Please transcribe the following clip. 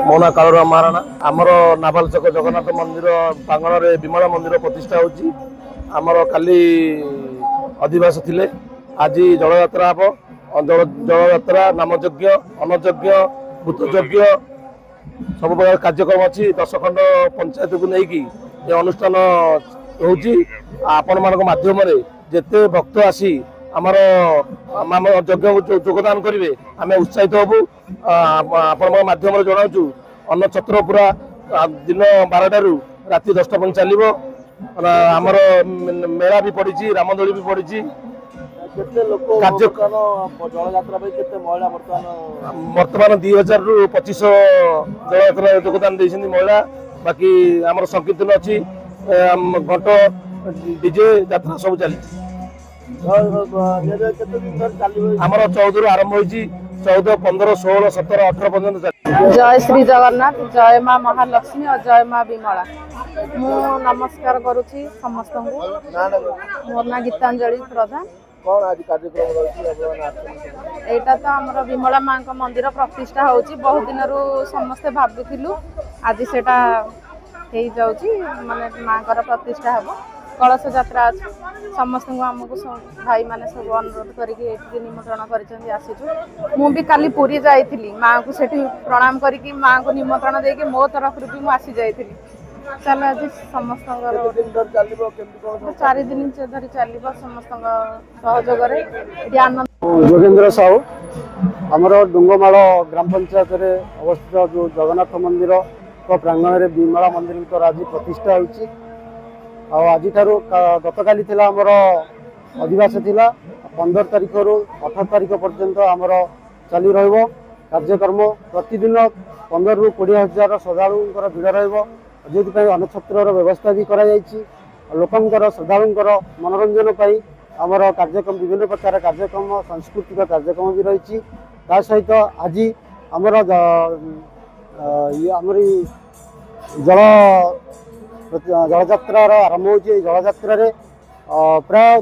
ମୋ ନାଁ କାଳୁରାମ ମହାରାଣା। ଆମର ନାଭାଲ ଛକ ଜଗନ୍ନାଥ ମନ୍ଦିର ପ୍ରାଙ୍ଗଣରେ ବିମଳା ମନ୍ଦିର ପ୍ରତିଷ୍ଠା ହେଉଛି। ଆମର କାଲି ଅଧିବାସ ଥିଲେ, ଆଜି ଜଳଯାତ୍ରା ହେବ। ଜଳଯାତ୍ରା, ନାମଯଜ୍ଞ, ଅନ୍ନଯଜ୍ଞ, ଭୂତଯଜ୍ଞ ସବୁ ପ୍ରକାର କାର୍ଯ୍ୟକ୍ରମ ଅଛି। 10 ଖଣ୍ଡ ପଞ୍ଚାୟତକୁ ନେଇକି ଏ ଅନୁଷ୍ଠାନ ହେଉଛି। ଆପଣମାନଙ୍କ ମାଧ୍ୟମରେ ଯେତେ ଭକ୍ତ ଆସି ଆମର ଯଜ୍ଞକୁ ଯୋଗଦାନ କରିବେ, ଆମେ ଉତ୍ସାହିତ ହେବୁ। ଆପଣଙ୍କ ମାଧ୍ୟମରେ ଜଣାଉଛୁ, ଅନ୍ନ ଛତ୍ର ପୁରା ଦିନ 12ଟାରୁ ରାତି 10ଟା ପର୍ଯ୍ୟନ୍ତ ଚାଲିବ। ଆମର ମେଳା ବି ପଡ଼ିଛି, ରାମଦୋଳି ବି ପଡ଼ିଛି। କେତେ ଲୋକ ଜଳଯାତ୍ରା ପାଇଁ କେତେ ମହିଳା ବର୍ତ୍ତମାନ 2000ରୁ 2500 ଜଳଯାତ୍ରା ଯୋଗଦାନ ଦେଇଛନ୍ତି ମହିଳା। ବାକି ଆମର ସଂକୀର୍ତ୍ତନ ଅଛି, ଘଣ୍ଟ, ଡିଜେ ଯାତ୍ରା ସବୁ ଚାଲିଛି। କେତେ ଦିନ ଧରି ଚାଲିବ? ଆମର 14ରୁ ଆରମ୍ଭ ହୋଇଛି, 14, 15, 16, 17, 18 ପର୍ଯ୍ୟନ୍ତ ଚାଲିଛି। जय श्री जगन्नाथ, जय माँ महालक्ष्मी और जय माँ विमला। मु नमस्कार करुछि समस्त को। मोर ना गीतांजलि प्रधान। एटा तो हमर विमला माँ का मंदिर प्रतिष्ठा होची। बहुत दिन रु समस्त भाबुथिलु आज सेटा हे जाउची, माने माँ का प्रतिष्ठा हबो। कलश यात्रा अछि। समस्त को हमको भाई माने सब अनुरोध करके निमंत्रण करिसेंती आसीछु। मु भी काली पुरी जाइथिली, माँ को सेठी प्रणाम करके माँ को निमंत्रण देके मो तरफ भी मु आसी जाइथिली। चल आज समस्त 4 दिन धरी चलिबो समस्त सहयोग रे आनंद। योगेंद्र साहू आमर डुंगमाल ग्राम पंचायत रे अवस्थित जो जगन्नाथ मंदिर प्रांगण में विमला मंदिर आज प्रतिष्ठा होची। आज गतकाली आमर अधिवास थिला 15 तारिख रु 18 तारिख पर्यंत आमर चली रहिबो कार्यक्रम। प्रतिदिन 15 रु 20 हजार श्रद्धालुंकर भिड़ रहिबो। जोथि अन्नछत्र व्यवस्था भी करा जायछि। लोकंकर श्रद्धालुंकर मनोरंजन पाई आमर कार्यक्रम विभिन्न प्रकार कार्यक्रम सांस्कृतिक कार्यक्रम भी रही। ता सहित आज आमर जलयात्रा आरंभ हो। जलयात्रा प्राय